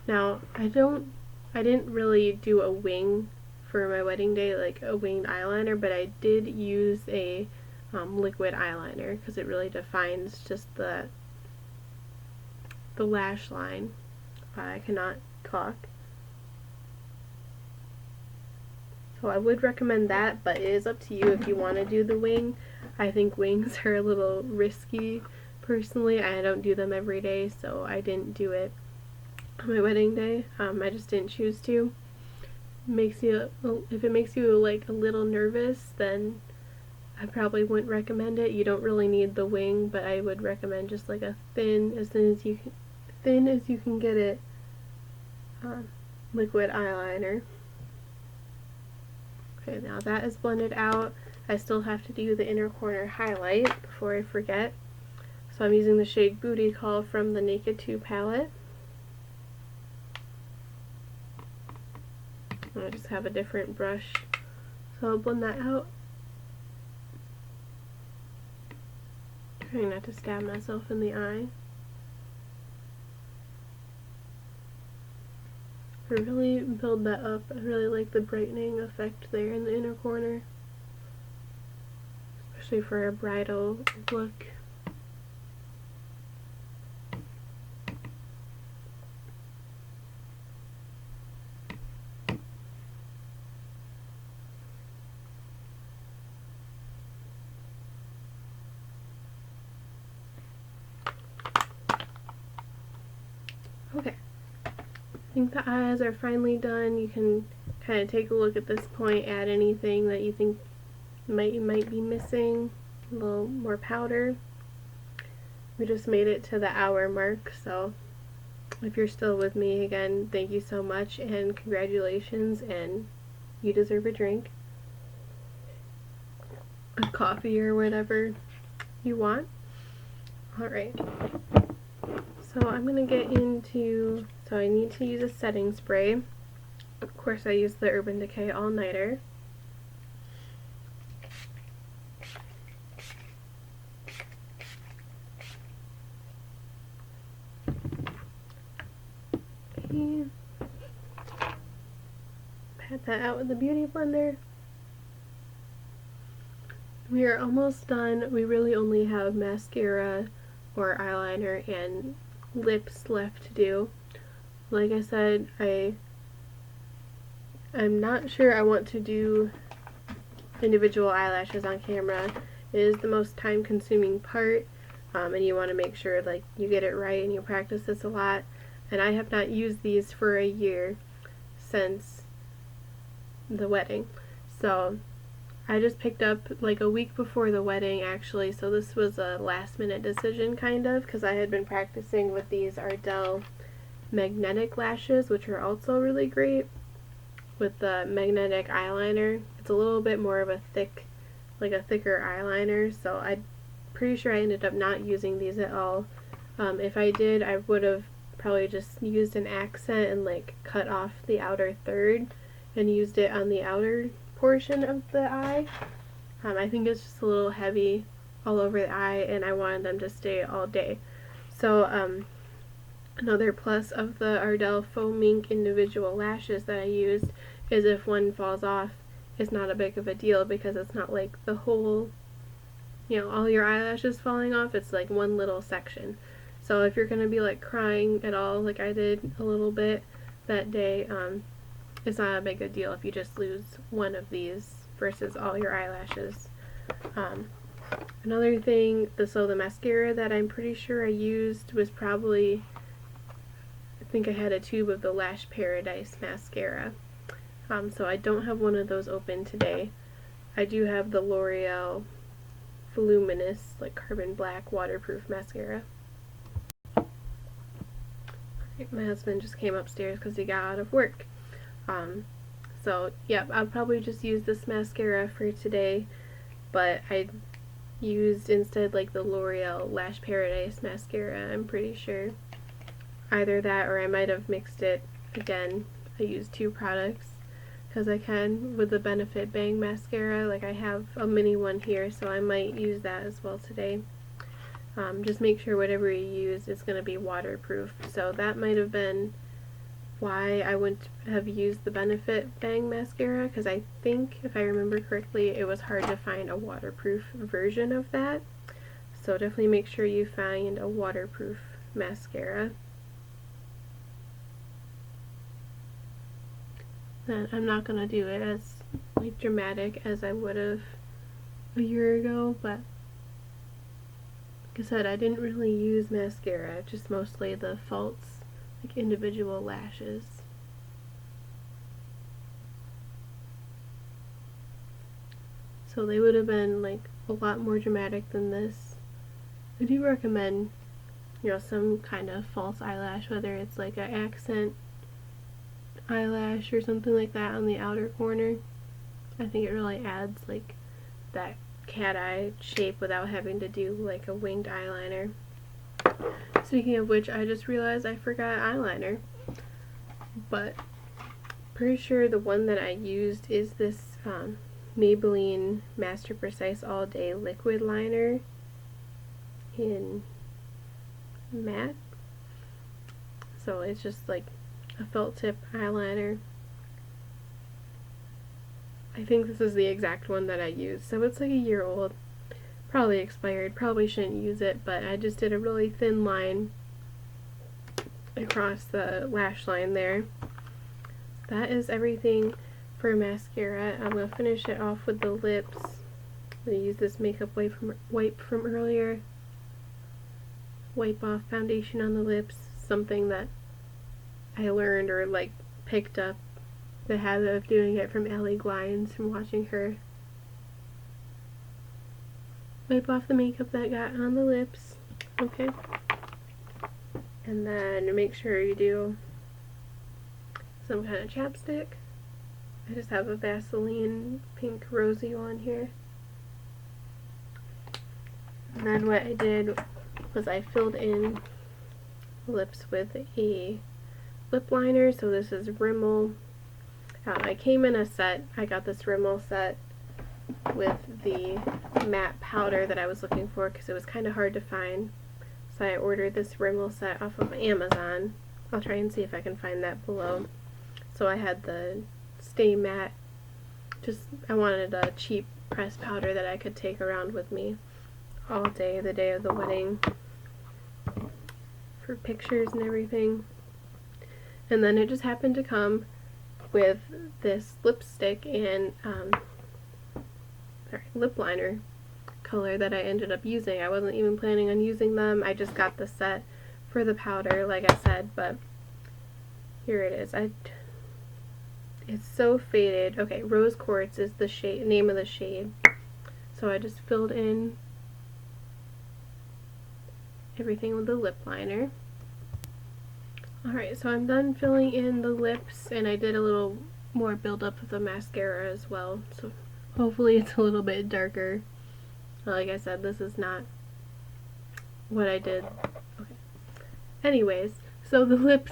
Now, I didn't really do a wing for my wedding day, like a winged eyeliner, but I did use a liquid eyeliner because it really defines just the lash line. I cannot talk. So I would recommend that, but it is up to you if you want to do the wing. I think wings are a little risky. Personally, I don't do them every day, so I didn't do it on my wedding day. I just didn't choose to. If it makes you like a little nervous, then I probably wouldn't recommend it. You don't really need the wing, but I would recommend just like a thin as you can get it, liquid eyeliner. Okay, now that is blended out. I still have to do the inner corner highlight before I forget. So I'm using the shade Booty Call from the Naked 2 palette. I just have a different brush, so I'll blend that out. Trying not to stab myself in the eye. I really build that up. I really like the brightening effect there in the inner corner, especially for a bridal look. Okay, think the eyes are finally done. You can kind of take a look at this point, add anything that you think might be missing, a little more powder. We just made it to the hour mark, so if you're still with me, again, thank you so much and congratulations, and you deserve a drink, a coffee or whatever you want. Alright, so I'm going to get into, so I need to use a setting spray. Of course I use the Urban Decay All Nighter. Okay. Pat that out with the Beauty Blender. We are almost done. We really only have mascara or eyeliner and lips left to do. Like I said, I'm not sure I want to do individual eyelashes on camera. It is the most time consuming part, and you want to make sure like you get it right and you practice this a lot. And I have not used these for a year since the wedding. So I just picked up like a week before the wedding actually, so this was a last minute decision kind of, because I had been practicing with these Ardell magnetic lashes, which are also really great with the magnetic eyeliner. It's a little bit more of a thicker eyeliner, so I'm pretty sure I ended up not using these at all. If I did, I would have probably just used an accent and like cut off the outer third and used it on the outer portion of the eye. I think it's just a little heavy all over the eye and I wanted them to stay all day. So another plus of the Ardell Foam Ink individual lashes that I used is if one falls off, it's not a big of a deal because it's not like the whole, all your eyelashes falling off. It's like one little section. So if you're going to be like crying at all, like I did a little bit that day, it's not a big a deal if you just lose one of these versus all your eyelashes. Another thing, so the mascara that I'm pretty sure I used was probably, I think I had a tube of the Lash Paradise mascara. So I don't have one of those open today. I do have the L'Oreal Voluminous, like carbon black waterproof mascara. My husband just came upstairs because he got out of work. So yeah, I'll probably just use this mascara for today, but I used instead like the L'Oreal Lash Paradise mascara, I'm pretty sure. Either that or I might have mixed it again. I used two products because I can with the Benefit Bang mascara. Like I have a mini one here, so I might use that as well today. Just make sure whatever you use is going to be waterproof. So that might have been why I wouldn't have used the Benefit Bang mascara, because I think, if I remember correctly, it was hard to find a waterproof version of that. So definitely make sure you find a waterproof mascara. And I'm not going to do it as like dramatic as I would have a year ago, but like I said, I didn't really use mascara, just mostly the false, like individual lashes. So they would have been like a lot more dramatic than this. I do recommend, some kind of false eyelash, whether it's like an accent eyelash or something like that on the outer corner. I think it really adds like that cat eye shape without having to do like a winged eyeliner. Speaking of which, I just realized I forgot eyeliner, but pretty sure the one that I used is this Maybelline Master Precise All Day Liquid Liner in matte. So it's just like a felt tip eyeliner. I think this is the exact one that I used, so it's like a year old, probably expired, probably shouldn't use it, but I just did a really thin line across the lash line there. That is everything for mascara. I'm going to finish it off with the lips. I'm going to use this makeup wipe from earlier. Wipe off foundation on the lips, something that I learned or like picked up the habit of doing it from Ellie Glines, from watching her wipe off the makeup that got on the lips. Okay. And then make sure you do some kind of chapstick. I just have a Vaseline pink rosy one here. And then what I did was I filled in lips with a lip liner. So this is Rimmel. I came in a set. I got this Rimmel set with the matte powder that I was looking for because it was kind of hard to find. So I ordered this Rimmel set off of Amazon. I'll try and see if I can find that below. So I had the Stay Matte. I wanted a cheap pressed powder that I could take around with me all day, the day of the wedding, for pictures and everything. And then it just happened to come with this lipstick and lip liner color that I ended up using. I wasn't even planning on using them. I just got the set for the powder, like I said, but here it is. It's so faded. Okay, Rose Quartz is the name of the shade. So I just filled in everything with the lip liner. Alright, so I'm done filling in the lips, and I did a little more buildup of the mascara as well. So hopefully it's a little bit darker. Like I said, this is not what I did. Okay. Anyways, so the lips,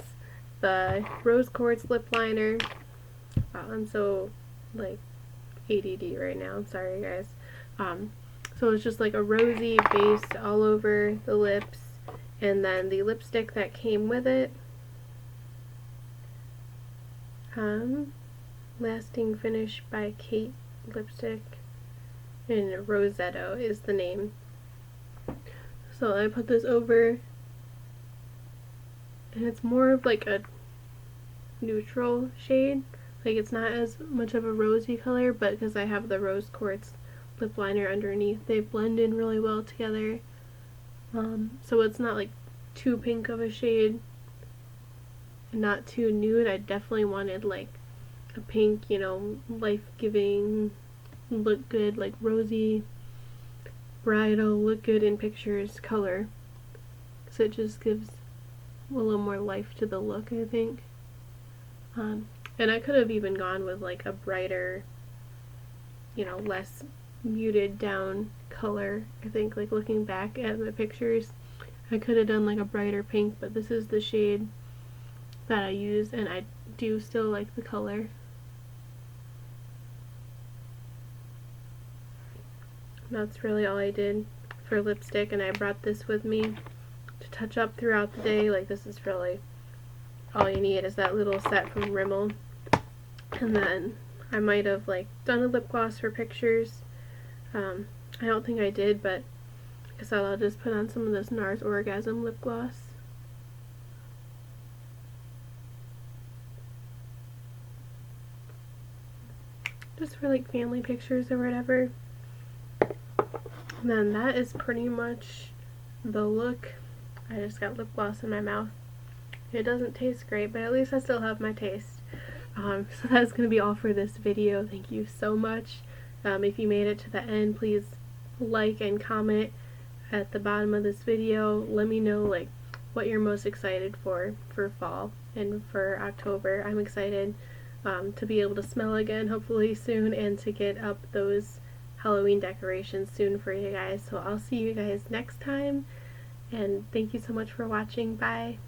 the Rose Quartz lip liner. Wow, I'm so like ADD right now. I'm sorry, guys. So it's just like a rosy base all over the lips, and then the lipstick that came with it. Lasting Finish by Kate lipstick, and Rosetto is the name. So I put this over, and it's more of like a neutral shade. Like, it's not as much of a rosy color, but because I have the Rose Quartz lip liner underneath, they blend in really well together. So it's not like too pink of a shade and not too nude. I definitely wanted like a pink, you know, life-giving, look good, like rosy, bridal, look good in pictures color. So it just gives a little more life to the look, I think. And I could have even gone with like a brighter, you know, less muted down color. I think, like, looking back at my pictures, I could have done like a brighter pink, but this is the shade that I use, and I do still like the color. That's really all I did for lipstick, and I brought this with me to touch up throughout the day. Like, this is really all you need, is that little set from Rimmel. And then I might have like done a lip gloss for pictures. I don't think I did, but I guess I'll just put on some of this NARS Orgasm lip gloss. Just for like family pictures or whatever. And then that is pretty much the look. I just got lip gloss in my mouth. It doesn't taste great, but at least I still have my taste. So that's going to be all for this video. Thank you so much. If you made it to the end, please like and comment at the bottom of this video. Let me know like what you're most excited for fall and for October. I'm excited to be able to smell again, hopefully soon, and to get up those Halloween decorations soon for you guys. So I'll see you guys next time, and thank you so much for watching. Bye.